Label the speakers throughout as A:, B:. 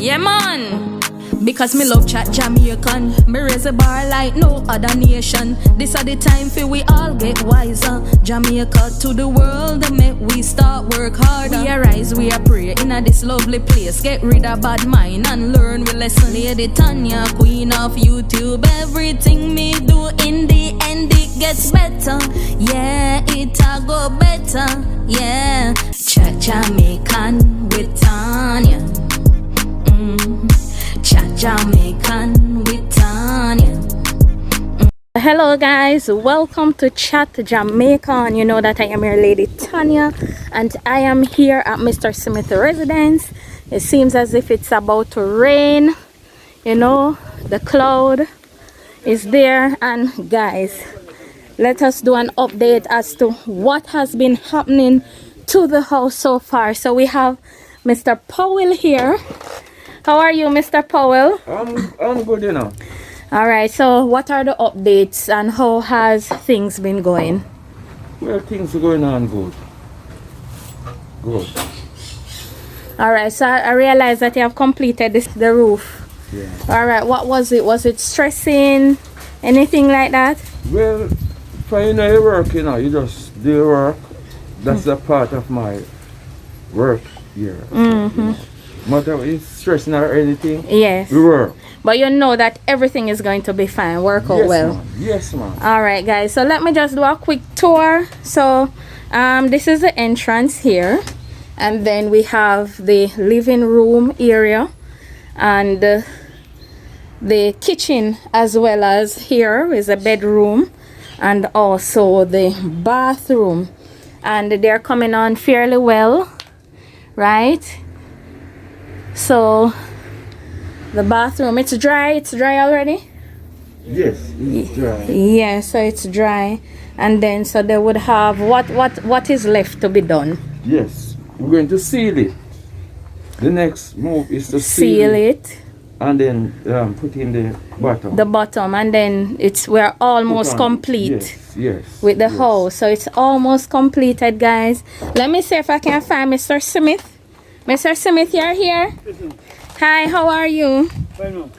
A: Yeah, man. Because me love chat Jamaican. Me raise a bar like no other nation. This are the time for we all get wiser. Jamaica to the world, make we start work harder. We arise, we are pray in a this lovely place. Get rid of bad mind and learn we lesson. Lady Tania, queen of YouTube. Everything me do in the end it gets better. Yeah, it'll go better. Yeah, chat Jamaican with Tania. Chat Jamaican with Tania. Hello guys, welcome to Chat Jamaican. You know that I am your lady Tania and I am here at Mr. Smith's residence. It seems as if it's about to rain. You know, the cloud is there. And guys, let us do an update as to what has been happening to the house so far. So we have Mr. Powell here. How are you, Mr. Powell?
B: I'm good, you know.
A: All right, so what are the updates and how has things been going?
B: Well, things are going on good. Good.
A: All right, so I realized that you have completed the roof.
B: Yeah.
A: All right, what was it? Was it stressing? Anything like that?
B: Well, for your work, you just do your work. That's a part of my work here.
A: Mm-hmm.
B: Matter it's stressing or anything.
A: Yes.
B: We work.
A: But you know that everything is going to be fine. Work out well.
B: Ma'am. Yes, ma'am.
A: All right, guys. So let me just do a quick tour. So, this is the entrance here, and then we have the living room area, and the kitchen, as well as here is a bedroom, and also the bathroom, and they're coming on fairly well, right? So the bathroom, it's dry already?
B: Yes, it's dry.
A: Yeah, so it's dry. And then so they would have what is left to be done?
B: Yes, we're going to seal it. The next move is to
A: seal it
B: and then put in the bottom.
A: The bottom, and then we're almost complete.
B: Yes,
A: with the house. So it's almost completed, guys. Let me see if I can find Mr. Smith. Mr. Smith, you're here? Hi, how are you?
C: Fine.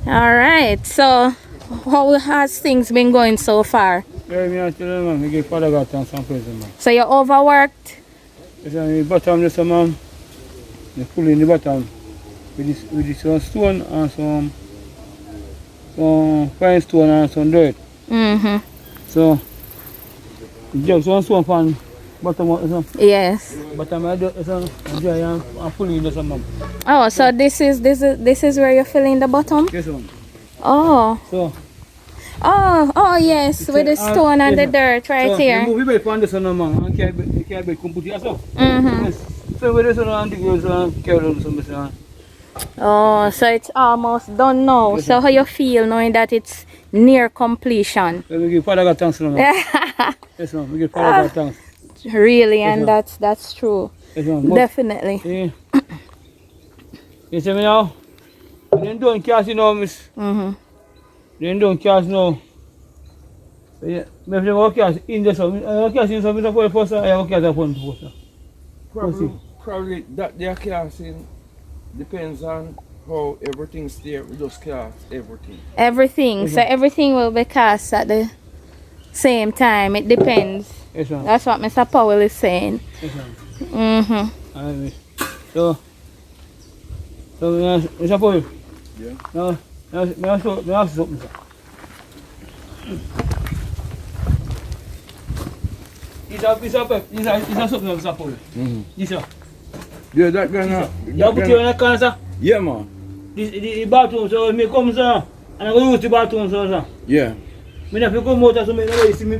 A: All right, so how has things been going so far? So you're overworked?
C: Yes, the bottom, yes, ma'am. They pull in the bottom with this stone and some fine stone and some dirt.
A: Mm-hmm.
C: So, just one stone from bottom.
A: Yes.
C: Bottom I do dry and pull in the ma'am.
A: Oh, so this is where you're filling the bottom?
C: Yes, ma'am.
A: Oh.
C: So.
A: Oh yes, with the stone and the dirt right here.
C: So, we buy from this one, ma'am, and can't come put it yourself.
A: Mm-hmm.
C: Yes. So, with this one, and the girls carry on some.
A: Oh, so it's almost done now.
C: Yes,
A: so how you feel knowing that it's near completion?
C: So, we give Father God thanks, ma'am. Yes, ma'am. We give Father God thanks.
A: Really,
C: yes,
A: and that's true.
C: Yes,
A: definitely.
C: Yeah. You see me now? They don't cash, miss.
A: Mm-hmm.
C: They don't cash now. So, yeah, maybe they will cash in the sun. I will cash in some for the first, I will cash upon the first.
B: Probably that they are casting depends on how everything's there. We just cast everything.
A: Everything. So everything will be cast at the same time. It depends.
C: Yes, ma'am.
A: That's what Mr. Powell is saying.
C: Yes, ma'am.
A: Mm-hmm.
C: So Mr. Powell.
B: Yeah.
C: Now, may I ask something, sir? Is that something, Mr. Powell?
B: Mm-hmm.
C: Yes, sir.
B: Yeah, that gonna.
C: You put you in the corner, sir?
B: Yeah, man.
C: The bathroom, so me come, sir, and I'm going to use the bathroom, sir.
B: Yeah.
C: Me not come out, so me nobody see me.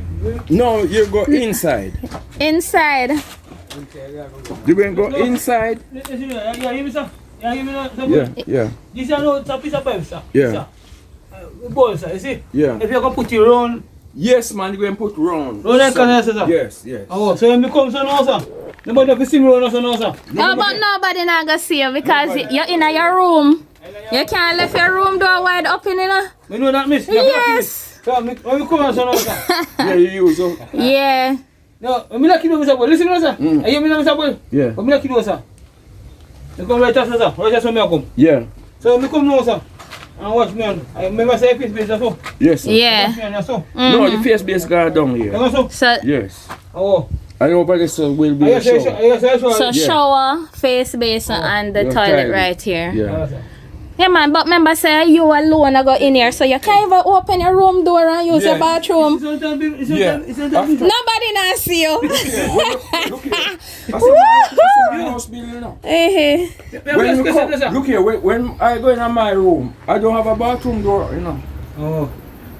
B: No, you go inside.
A: Inside.
B: You will go inside.
C: Yeah, give me, sir. Yeah, give me, sir.
B: Yeah.
C: This is a piece of pipe, sir.
B: Yeah.
C: Ball, sir, you see?
B: Yeah.
C: If you can put it around.
B: Yes, man, you going put round.
C: Round that corner, sir.
B: Yes.
C: Oh, so when me come, sir, now, sir. Nobody can see me around, sir, now, sir.
A: No, but nobody not gonna see you because you're in your room. You can't leave your room door wide open, you know?
C: You know that, miss?
A: Yes.
C: So, when we come on, sir, now, sir.
B: Yeah, you use it.
A: Yeah.
C: No, I'm not kidding, Mr. Boy. Listen, sir. I hear me, Mr. Boy.
B: Yeah.
C: I'm not kidding, sir. You come right after, sir. Right after me I come.
B: Yeah.
C: So me come now, sir. And watch me. I remember say face base so.
B: Yes, sir.
A: Yeah.
C: Watch me and so.
B: No, the face base guard down here.
C: You so?
A: So
B: Yes.
C: Oh.
B: And over this will be a shower.
A: so
B: Yeah.
A: shower, face basin, and the
B: Your
A: toilet
B: toilet.
A: right here.
B: Yeah.
A: Yeah, man, but remember, say you alone I go in here, so you can't even open your room door and use your bathroom.
B: Yeah.
A: Nobody not see you.
B: Look here. That's my house building now.
A: Eh,
B: When you come, look here, when I go in my room, I don't have a bathroom door, you know.
C: Oh.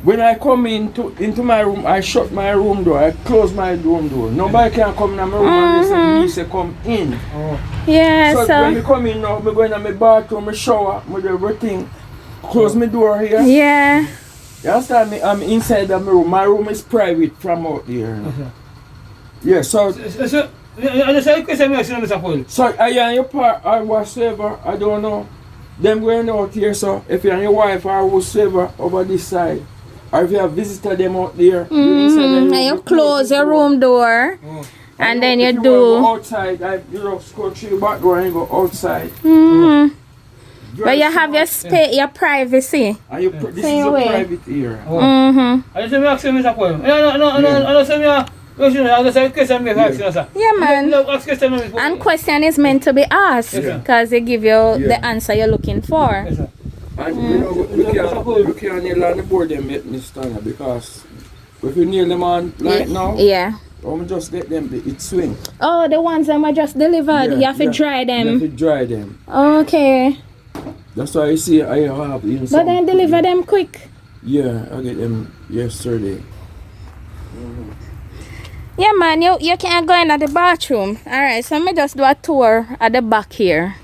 B: When I come into my room, I shut my room door, I close my room door. Nobody can come in my room and me say come in.
C: Oh.
A: yeah,
B: So
A: so
B: when you come in now, I go in my bathroom, I shower, I do everything, close my door here.
A: yeah.
B: You understand me? I'm inside of my room. My room is private from out there. You know? Yeah, so
C: I just say question me Mr. Paul.
B: so are you and your part or whatsoever, I don't know. Them going out here, so if you and your wife or whatsoever over this side, or if you have visited them out there, you inside the room,
A: And you close your room door,
C: Oh.
A: and then
B: if
A: you
B: wanna go
A: do.
B: outside, you just go through your back door and you go outside.
A: But you have your space, your privacy.
B: And this is
A: Same
B: a
A: way.
B: private area.
C: Oh. I just say me ask you Mr. Paul. No. I just say me I just say question me ask you sir.
A: Yeah, man.
C: No, ask question me.
A: And question is meant to be asked
C: Yes, sir.
A: because it give you the
B: Yeah.
A: answer you're looking for.
C: Yes, sir.
B: And you know, you can't nail on the board them yet, Miss Tania, because if you nail them on like now,
A: Yeah.
B: I'm just get them, it swing.
A: Oh, the ones that were just delivered. You have to dry
B: You have to
A: them.
B: dry them.
A: Okay.
B: That's why you see I have even
A: But then deliver them quick.
B: Yeah, I get them yesterday.
A: Yeah, man, you can't go in at the bathroom. Alright, so let me just do a tour at the back here.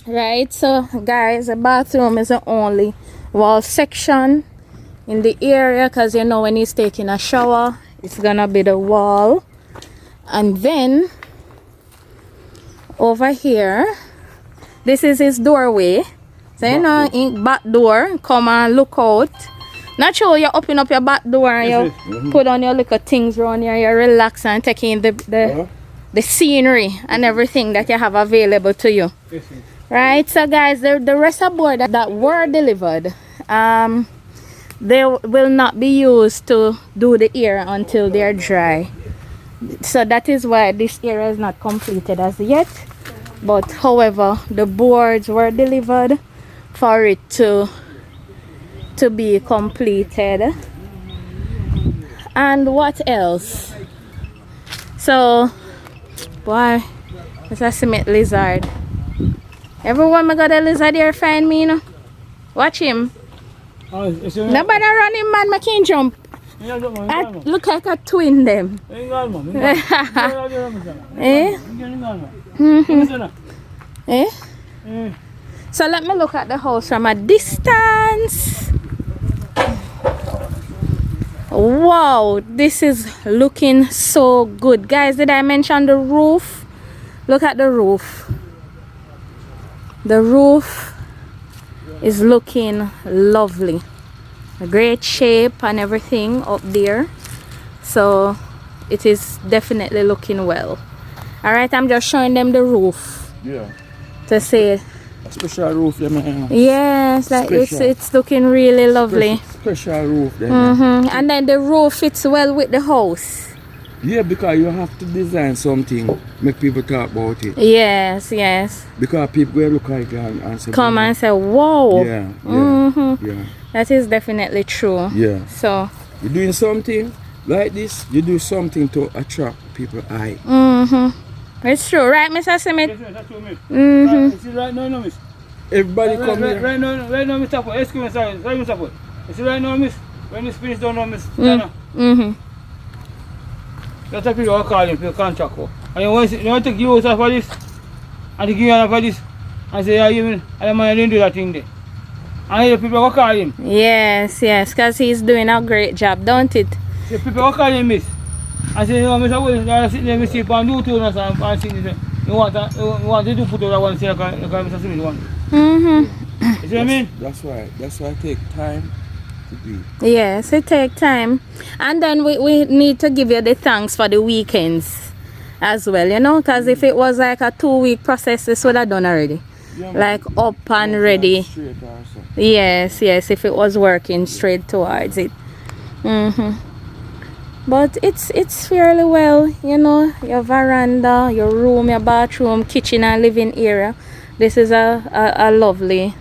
A: Right, so guys, the bathroom is the only wall section in the area because you know when he's taking a shower, it's gonna be the wall. And then over here, this is his doorway. So you know, in back door, come and look out. Not sure you open up your back door and you put on your little things around here, you relax and take in the scenery and everything that you have available to you. Right, so guys, the rest of board that were delivered, they will not be used to do the air until they're dry. So that is why this area is not completed as yet. But however, the boards were delivered for it to be completed. And what else? So, boy, it's a cement lizard. Everyone me got a lizard here find me, you know. Watch him. Nobody run him, man. I can't jump. I look like a twin them. Eh? Eh? So let me look at the house from a distance. Wow, this is looking so good. Guys, did I mention the roof? Look at the roof. The roof is looking lovely. A great shape and everything up there. So it is definitely looking well. Alright, I'm just showing them the roof.
B: Yeah.
A: To say
B: A special roof there, man.
A: yes, like it's looking really lovely.
B: Special roof there.
A: And then the roof fits well with the house.
B: Yeah, because you have to design something, make people talk about it.
A: Yes, yes.
B: Because people will look at it and say,
A: Come and say, whoa.
B: Yeah, yeah.
A: That is definitely true.
B: Yeah.
A: So,
B: You're doing something like this, you do something to attract people's eye.
A: it's true, right, Mr. Smith?
C: Right now, no, miss.
B: Everybody come here.
C: Right now, Mr. Paul. Excuse me, sorry, Mr. Paul. You see right now, miss, when this finish down now, miss, Tania, that's the people who call him for the contract. And you want to take you out for this, and to give you for this, and say, yeah, I man didn't do that thing there. And the people who call him.
A: Yes, yes, because he's doing a great job, don't it?
C: The people who call him, miss, and say, no, Mr. Paul, you sit there, miss, and do two, and see this. You want to do put out one, say, like Mr. Smith want. You see what I mean?
B: That's why I take time to do.
A: Yes, it takes time. And then we need to give you the thanks for the weekends. as well, you know, because if it was like a 2-week process, this would have done already.
B: Yeah,
A: Like up and ready.
B: Straight or so.
A: Yes, if it was working straight towards it. But it's fairly well, you know, your veranda, your room, your bathroom, kitchen and living area. This is a lovely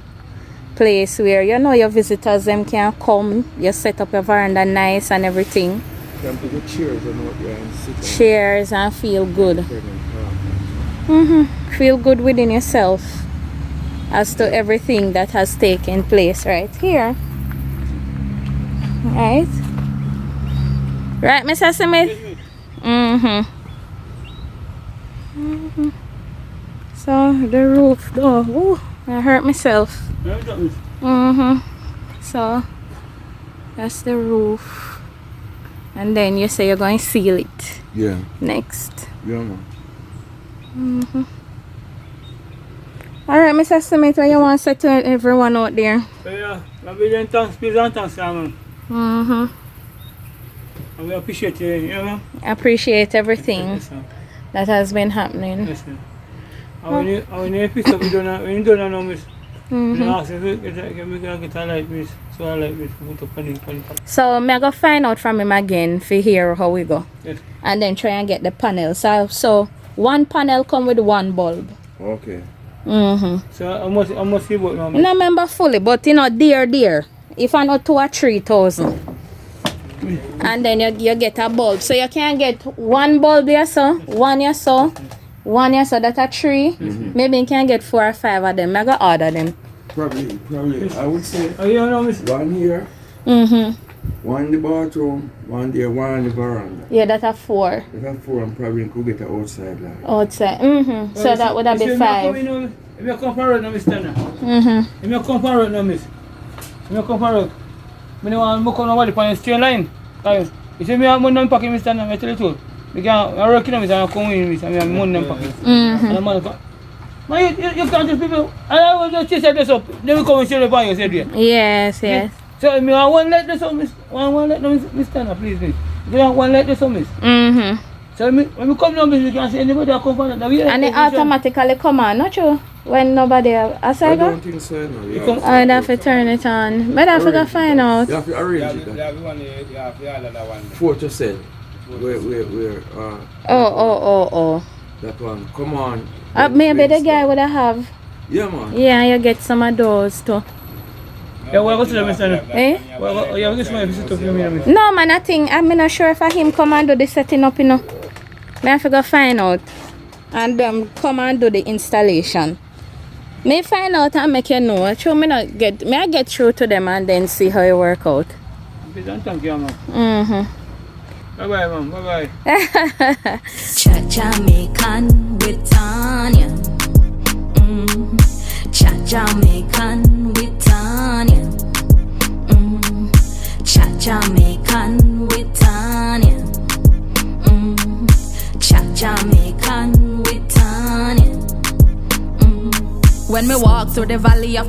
A: place where, you know, your visitors them can come. You set up your veranda nice and everything.
B: Can put the chairs and out there and sit.
A: Chairs and feel good. Feel good within yourself as to everything that has taken place right here. Right? Right, Mr. Smith? So the roof though, ooh, I hurt myself. So that's the roof. And then you say you're going to seal it.
B: Yeah.
A: Next.
B: Yeah, man.
A: Alright, Mr. Smith, what you want to say to everyone out there?
C: Yeah, I'm very thanks, please and thanks, man. I will appreciate you, you know.
A: Appreciate everything
C: Yes, sir.
A: that has been happening.
C: Yes, sir. When you pick up, you don't know, miss. You don't ask if you get a light, miss. So I like miss. Put up on
A: So I'm going to find out from him again for hear how we go.
C: Yes.
A: And then try and get the panel. So one panel come with one bulb.
B: Okay.
C: So I must see what now,
A: I don't remember fully, but you know, dear. If I not 2 or 3,000. And then you get a bulb. So you can get one bulb here, so one here, so one here, so that's a 3. Maybe you can get 4 or 5 of them. I go order them.
B: Probably. I would say
C: Oh, you know, miss.
B: one here, one in the bathroom, one there, one in the veranda.
A: Yeah, that's a 4.
B: If I 4, I'm probably could get the outside light.
A: Outside. So that would have been 5.
C: If you come forward now, miss Tania. If you come forward now, miss. If you come forward. I don't want to come over the straight line. You see me have money in my pocket, Mr. Tania, I tell you the truth. I'm working on it and I come in, miss, and I have money in my pocket. And the man come, man, you can't just people, and I will just chase this up, then we come and share the bag, you said, yeah.
A: Yes.
C: So I want let this up, miss. One let them, Miss Tania, please, miss. You don't want let this up, miss. So when we come down, miss, you can see anybody that come from that.
A: And it automatically come on, not true? When nobody else.
B: I don't think so, no.
A: I'd have to turn it on. But I have to find out.
B: You have to arrange it. For to sell. Where,
A: Oh.
B: that one. Come on.
A: Maybe the guy would have.
B: Yeah, man.
A: Yeah, you get some of those too.
C: Yeah, what was the Miss Tania?
A: Eh?
C: Yeah, this one visit up here, miss.
A: No, man, I think I'm not sure if I him come and do the setting up, you know. I have to go find out. And come and do the installation. May find out and make you know. May I get through to them and then see how it work out.
C: Thank you, man. Bye-bye, man. Bye-bye.
D: Jamaican with Tania. Jamaican with Tania. Jamaican with Tania. Jamaican with Tania. When me walk through the valley of